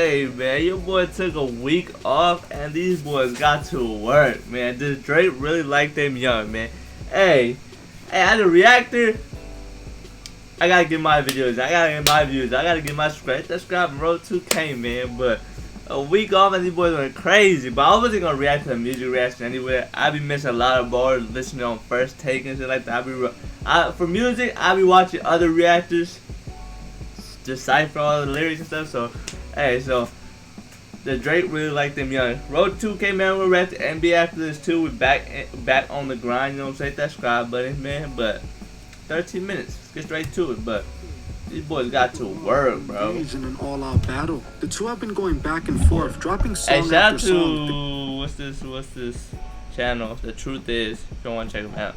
Hey man, your boy took a week off and these boys got to work, man. Does Drake really like them young, man? Hey, as a reactor, I gotta get my videos. I gotta get my views. I gotta get my subscribe and roll 2K, man. But a week off and these boys went crazy. But I wasn't gonna react to the music reaction anyway. I be missing a lot of bars listening on First Take and shit like that. For music, I be watching other reactors decipher all the lyrics and stuff. So, hey, so the Drake really like them young. Road 2K, man. We're ready to NBA after this too. We back on the grind. You know what I'm saying? Hit that subscribe button, man. But 13 minutes. Let's get straight to it. But these boys got to work, bro. In an all-out battle. The two have been going back and forth, dropping song hey, shout after out to song. what's this channel? The Truth Is. If you want to check them out,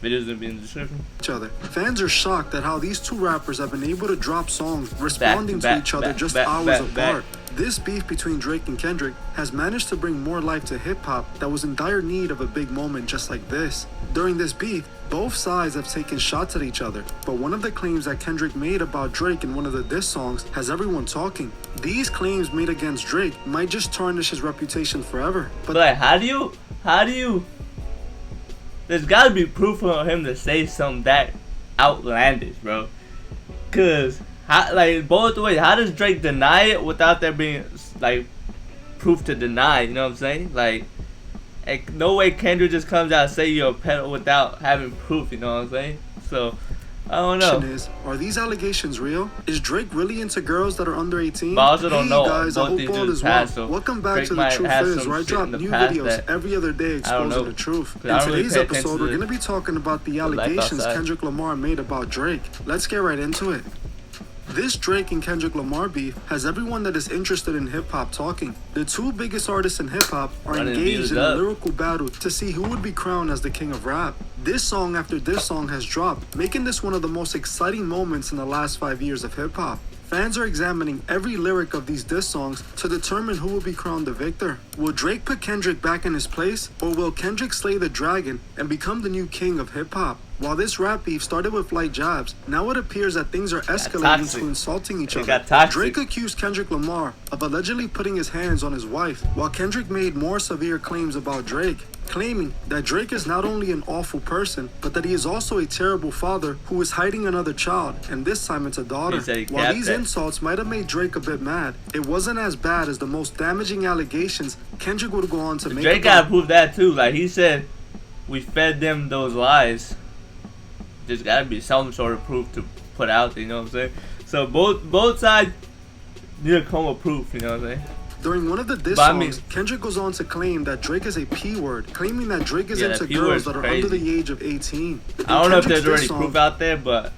videos will be in the description. Each other. Fans are shocked at how these two rappers have been able to drop songs responding to each other just hours apart. This beef between Drake and Kendrick has managed to bring more life to hip-hop that was in dire need of a big moment just like this. During this beef, both sides have taken shots at each other, but one of the claims that Kendrick made about Drake in one of the diss songs has everyone talking. These claims made against Drake might just tarnish his reputation forever. But like, how do you? There's gotta be proof for him to say something that outlandish, bro. Cause like both ways, how does Drake deny it without there being like proof to deny? You know what I'm saying? Like no way Kendrick just comes out and say you're a pedo without having proof. You know what I'm saying? So I don't know. Are these allegations real? Is Drake really into girls that are under 18? But I also don't know. Guys, I hope all is well. So welcome back to The Truth Is, where I drop new videos every other day exposing the truth. In today's episode, we're going to be talking about the allegations Kendrick Lamar made about Drake. Let's get right into it. This Drake and Kendrick Lamar beef has everyone that is interested in hip-hop talking. The two biggest artists in hip-hop are engaged in a lyrical battle to see who would be crowned as the king of rap. This song after this song has dropped, making this one of the most exciting moments in the last 5 years of hip-hop. Fans are examining every lyric of these diss songs to determine who will be crowned the victor. Will Drake put Kendrick back in his place, or will Kendrick slay the dragon and become the new king of hip-hop? While this rap beef started with light jabs, now it appears that things are escalating to insulting each other. Drake accused Kendrick Lamar of allegedly putting his hands on his wife, while Kendrick made more severe claims about Drake, claiming that Drake is not only an awful person, but that he is also a terrible father who is hiding another child, and this time it's a daughter. While these insults might have made Drake a bit mad, it wasn't as bad as the most damaging allegations Kendrick would go on to make. Drake gotta prove that too. Like he said, we fed them those lies. There's gotta be some sort of proof to put out there, you know what I'm saying? So both sides need to come with proof, you know what I'm saying? During one of the diss songs, Kendrick goes on to claim that Drake is a P-word, claiming that Drake is into girls that are under the age of 18. I don't know if there's already proof out there, but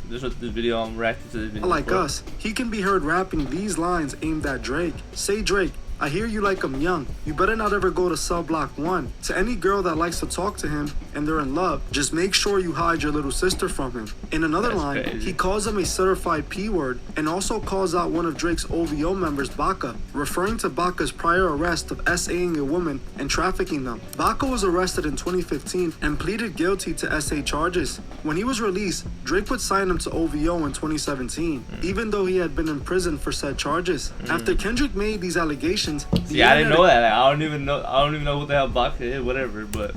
this was the video I'm reacting to. This video like us, he can be heard rapping these lines aimed at Drake. Say, Drake, I hear you like him young. You better not ever go to cell block 1. To any girl that likes to talk to him and they're in love, just make sure you hide your little sister from him. In another line, he calls him a certified P-word and also calls out one of Drake's OVO members, Baca, referring to Baca's prior arrest of SAing a woman and trafficking them. Baca was arrested in 2015 and pleaded guilty to SA charges. When he was released, Drake would sign him to OVO in 2017, even though he had been in prison for said charges. After Kendrick made these allegations, yeah, I didn't know that. Like, I don't even know what the hell Baca is, whatever, but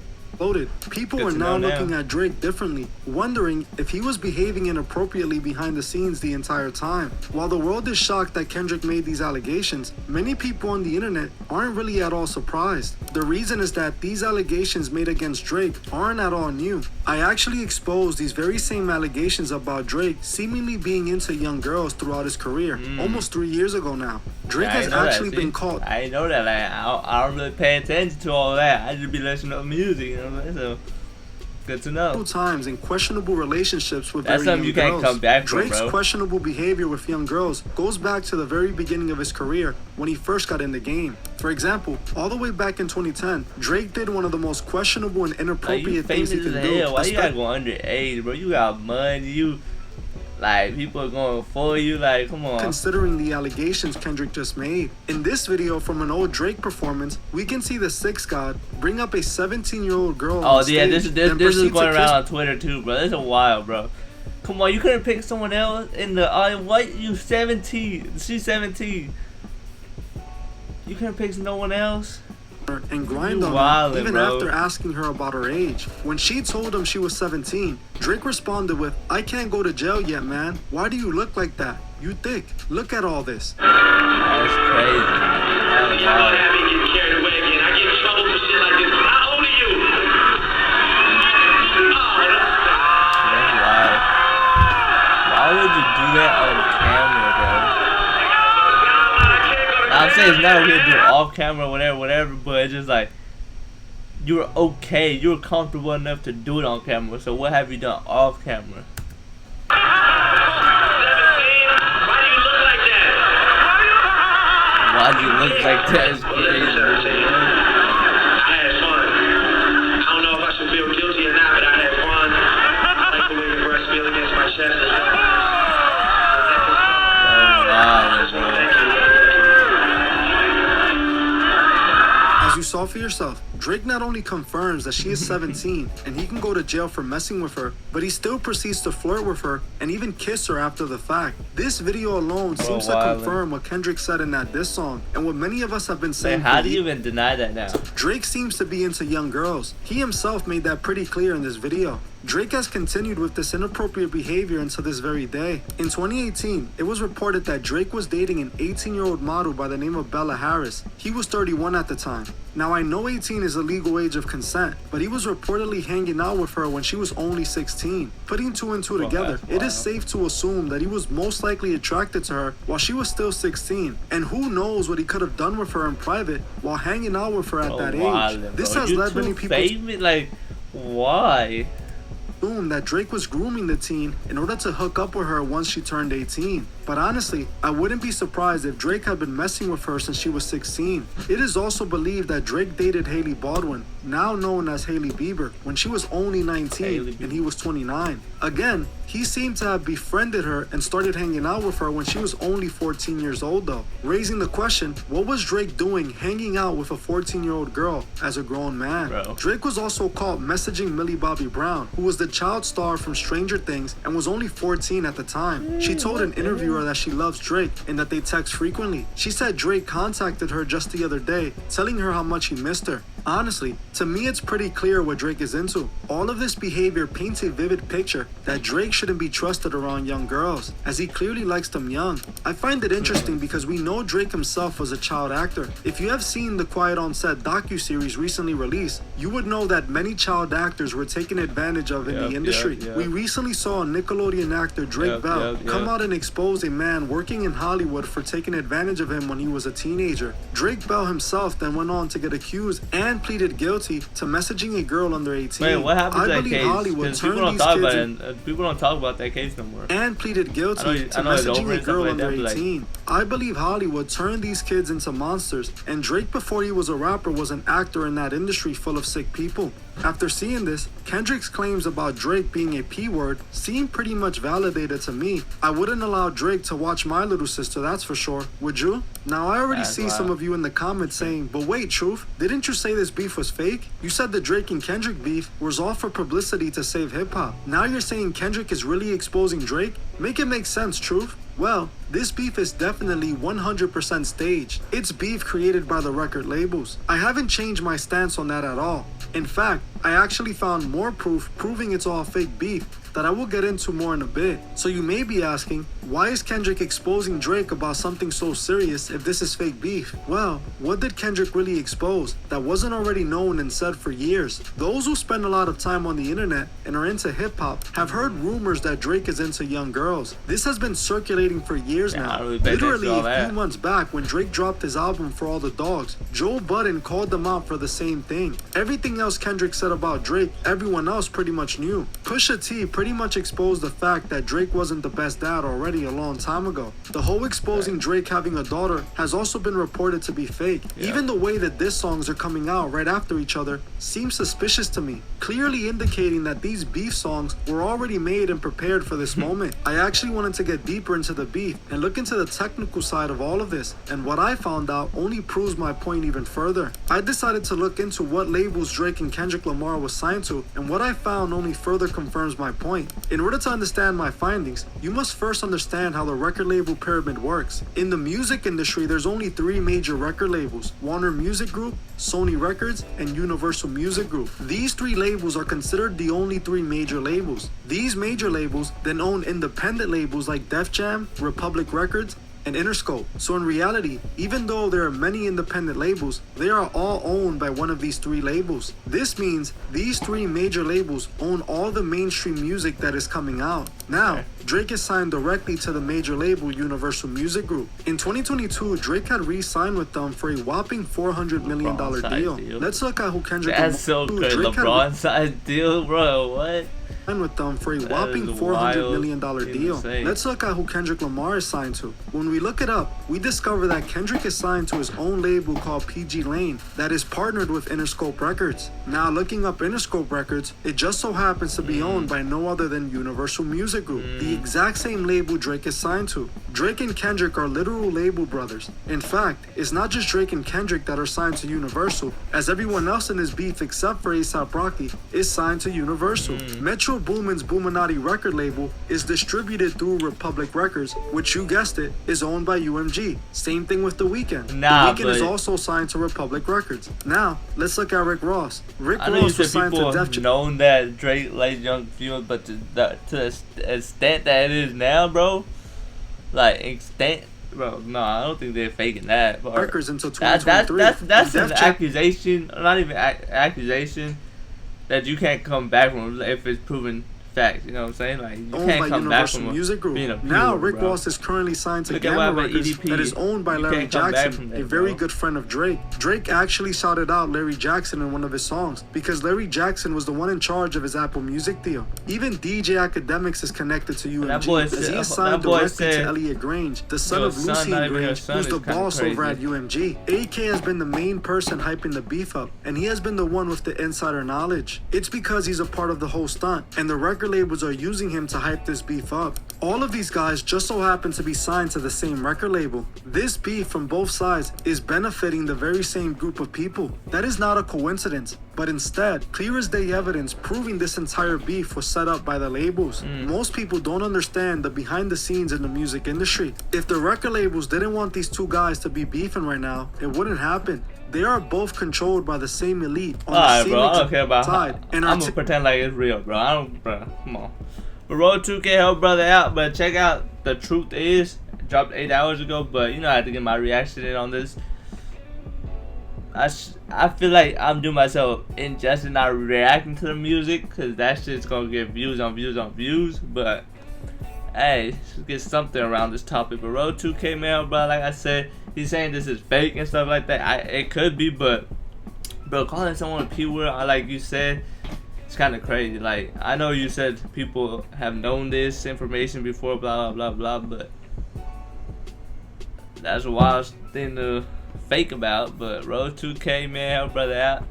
people are now looking at Drake differently, wondering if he was behaving inappropriately behind the scenes the entire time. While the world is shocked that Kendrick made these allegations, many people on the internet aren't really at all surprised. The reason is that these allegations made against Drake aren't at all new. I actually exposed these very same allegations about Drake seemingly being into young girls throughout his career, almost 3 years ago now. Drake has actually been caught. I didn't know that. Like, I don't really pay attention to all that. I just be listening to music, you know what I'm saying? So, good to know. Times in questionable relationships with That's something you can't come back from, Drake's questionable behavior with young girls goes back to the very beginning of his career when he first got in the game. For example, all the way back in 2010, Drake did one of the most questionable and inappropriate things he could do. Why you gotta go underage, bro? You got money, like, people are going for you, like, come on. Considering the allegations Kendrick just made. In this video from an old Drake performance, we can see the Six God bring up a 17-year-old girl on stage. Oh, yeah, this is going around on Twitter, too, bro. This is wild, bro. Come on, you couldn't pick someone else in the audience. What? You 17. She's 17. You can't pick no one else? And grind on her, even after asking her about her age. When she told him she was 17, Drake responded with, "I can't go to jail yet, man. Why do you look like that? You thick. Look at all this." That's crazy. Y'all don't have me getting carried away again. I get in trouble for shit like this. How old are you? That's wild. Why would you do that on camera, bro? I'm saying it's not weird to do it off camera, whatever, but it's just like, you were okay, you were comfortable enough to do it on camera, so what have you done off camera? 17? Why do you look like that? Why do you look like that? It's crazy. I had fun. I don't know if I should feel guilty or not, but I had fun. I like the way your breasts feel against my chest. You saw for yourself, Drake not only confirms that she is 17 and he can go to jail for messing with her, but he still proceeds to flirt with her and even kiss her after the fact. This video alone seems to confirm what Kendrick said in that diss song and what many of us have been saying. How do you even deny that now? Drake seems to be into young girls. He himself made that pretty clear in this video. Drake has continued with this inappropriate behavior until this very day. In 2018, it was reported that Drake was dating an 18-year-old model by the name of Bella Harris. He was 31 at the time. Now, I know 18 is a legal age of consent, but he was reportedly hanging out with her when she was only 16. Putting two and two together, it is safe to assume that he was most likely attracted to her while she was still 16. And who knows what he could have done with her in private while hanging out with her at that age. This has led many people to... Like, why? That Drake was grooming the teen in order to hook up with her once she turned 18. But honestly, I wouldn't be surprised if Drake had been messing with her since she was 16. It is also believed that Drake dated Hailey Baldwin, now known as Hailey Bieber, when she was only 19 and he was 29. Again, he seemed to have befriended her and started hanging out with her when she was only 14 years old though. Raising the question, what was Drake doing hanging out with a 14-year-old girl as a grown man? Drake was also caught messaging Millie Bobby Brown, who was the child star from Stranger Things and was only 14 at the time. She told an interviewer that she loves Drake and that they text frequently. She said Drake contacted her just the other day, telling her how much he missed her. Honestly, to me it's pretty clear what Drake is into. All of this behavior paints a vivid picture that Drake shouldn't be trusted around young girls, as he clearly likes them young. I find it interesting because we know Drake himself was a child actor. If you have seen the Quiet on Set docuseries recently released, you would know that many child actors were taken advantage of in the industry. We recently saw Nickelodeon actor Drake Bell come out and expose a man working in Hollywood for taking advantage of him when he was a teenager. Drake Bell himself then went on to get accused and pleaded guilty to messaging a girl under 18. Wait, what happened to that case? Hollywood people don't talk about it. People don't talk about that case no more. And pleaded guilty to messaging a girl under 18. I believe Hollywood turned these kids into monsters, and Drake, before he was a rapper, was an actor in that industry full of sick people. After seeing this, Kendrick's claims about Drake being a P-word seem pretty much validated to me. I wouldn't allow Drake to watch my little sister, that's for sure. Would you? Now, I already see some of you in the comments saying, but wait, Truth, didn't you say this beef was fake? You said the Drake and Kendrick beef was all for publicity to save hip-hop. Now you're saying Kendrick is really exposing Drake? Make it make sense, Truth. Well, this beef is definitely 100% staged. It's beef created by the record labels. I haven't changed my stance on that at all. In fact, I actually found more proof proving it's all fake beef that I will get into more in a bit. So you may be asking, why is Kendrick exposing Drake about something so serious if this is fake beef? Well, what did Kendrick really expose that wasn't already known and said for years? Those who spend a lot of time on the internet and are into hip-hop have heard rumors that Drake is into young girls. This has been circulating for years now. Literally a few months back when Drake dropped his album For All the Dogs, Joe Budden called them out for the same thing. Everything else Kendrick said about Drake, everyone else pretty much knew. Pusha T pretty much exposed the fact that Drake wasn't the best dad already a long time ago. The whole exposing Drake having a daughter has also been reported to be fake. Even the way that diss songs are coming out right after each other seems suspicious to me, clearly indicating that these beef songs were already made and prepared for this moment. I actually wanted to get deeper into the beef and look into the technical side of all of this, and what I found out only proves my point even further. I decided to look into what labels Drake and Kendrick Lamar was signed to, and what I found only further confirms my point. In order to understand my findings, you must first understand understand how the record label pyramid works. In the music industry, there's only 3 major record labels: Warner Music Group, Sony Records, and Universal Music Group. These 3 labels are considered the only 3 major labels. These major labels then own independent labels like Def Jam, Republic Records, and Interscope. So in reality, even though there are many independent labels, they are all owned by one of these 3 labels. This means these 3 major labels own all the mainstream music that is coming out. Now, Drake is signed directly to the major label Universal Music Group. In 2022, Drake had re-signed with them for a whopping $400 million deal. Let's look at who Kendrick Lamar. That's so good, LeBron size deal, bro. What? With them for a whopping $400 million deal. Let's look at who Kendrick Lamar is signed to. When we look it up, we discover that Kendrick is signed to his own label called PG Lane that is partnered with Interscope Records. Now, looking up Interscope Records, it just so happens to be owned by no other than Universal Music Group, the exact same label Drake is signed to. Drake and Kendrick are literal label brothers. In fact, it's not just Drake and Kendrick that are signed to Universal, as everyone else in this beef except for A$AP Rocky is signed to Universal. Metro Boomin's Boominati record label is distributed through Republic Records, which, you guessed it, is owned by UMG. Same thing with The Weeknd. The Weeknd is also signed to Republic Records. Now, let's look at Rick Ross. Rick Ross was signed to Def Jam. Known that Drake likes young females, but to the extent that it is now, bro, like extent. Bro, no, I don't think they're faking that. Records until 2023. That's an accusation, not even accusation, that you can't come back from if it's proven fact. You know what I'm saying? Like, you can't come back from Music Group. Being a now, Rick Ross is currently signed to Gamma Records that is owned by Larry Jackson, a very good friend of Drake. Drake actually shouted out Larry Jackson in one of his songs because Larry Jackson was the one in charge of his Apple Music deal. Even DJ Academics is connected to UMG as he is signed directly to Elliot Grange, the son of Lucien Grange, who's the boss over at UMG. AK has been the main person hyping the beef up, and he has been the one with the insider knowledge. It's because he's a part of the whole stunt, and the record labels are using him to hype this beef up. All of these guys just so happen to be signed to the same record label. This beef from both sides is benefiting the very same group of people. That is not a coincidence, but instead, clear as day evidence proving this entire beef was set up by the labels. Most people don't understand the behind the scenes in the music industry. If the record labels didn't want these 2 guys to be beefing right now, it wouldn't happen. They are both controlled by the same elite on the same I don't care about side. I'm gonna pretend like it's real, bro. Bro, come on. But Road 2K helped brother out, but check out The Truth Is. It dropped 8 hours ago, but you know I had to get my reaction in on this. I feel like I'm doing myself injustice not reacting to the music, cause that shit's gonna get views on views on views. But hey, let's get something around this topic. But Road 2K, man, bro, like I said, he's saying this is fake and stuff like that. It could be, but bro, calling someone a P-word, like you said, it's kind of crazy. Like, I know you said people have known this information before, blah blah blah blah, but that's a wild thing to fake about. But Road 2K, man, help brother out.